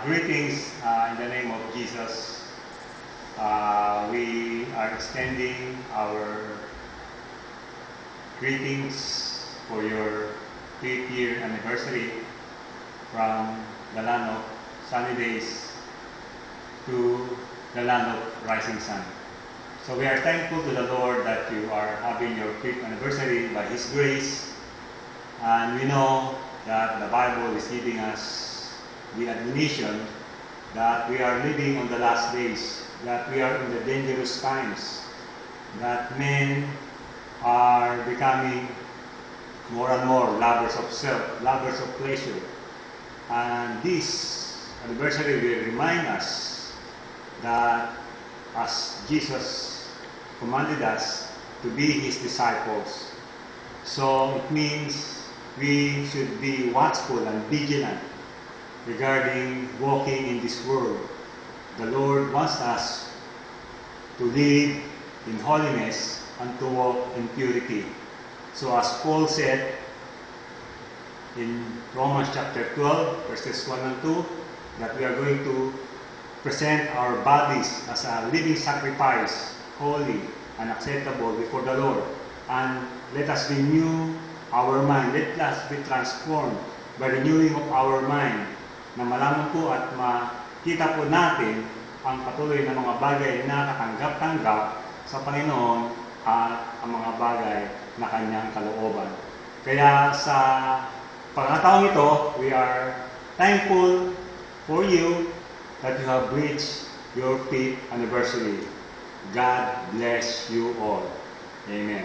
Greetings in the name of Jesus. We are extending our greetings for your 5th year anniversary from the land of sunny days to the land of rising sun. So we are thankful to the Lord that you are having your 5th anniversary by His grace, and we know that the Bible is giving us the admonition that we are living on the last days, that we are in the dangerous times, that men are becoming more and more lovers of self, lovers of pleasure. And this anniversary will remind us that as Jesus commanded us to be His disciples, so it means we should be watchful and vigilant regarding walking in this world. The Lord wants us to live in holiness and to walk in purity. So as Paul said in Romans chapter 12, verses 1 and 2, that we are going to present our bodies as a living sacrifice, holy and acceptable before the Lord. And let us renew our mind. Let us be transformed by renewing of our mind, na malaman po at makita po natin ang patuloy na mga bagay na katanggap-tanggap sa Panginoon at ang mga bagay na Kanyang kalooban. Kaya sa pagkakataong ito, we are thankful for you that you have reached your 5th anniversary. God bless you all. Amen.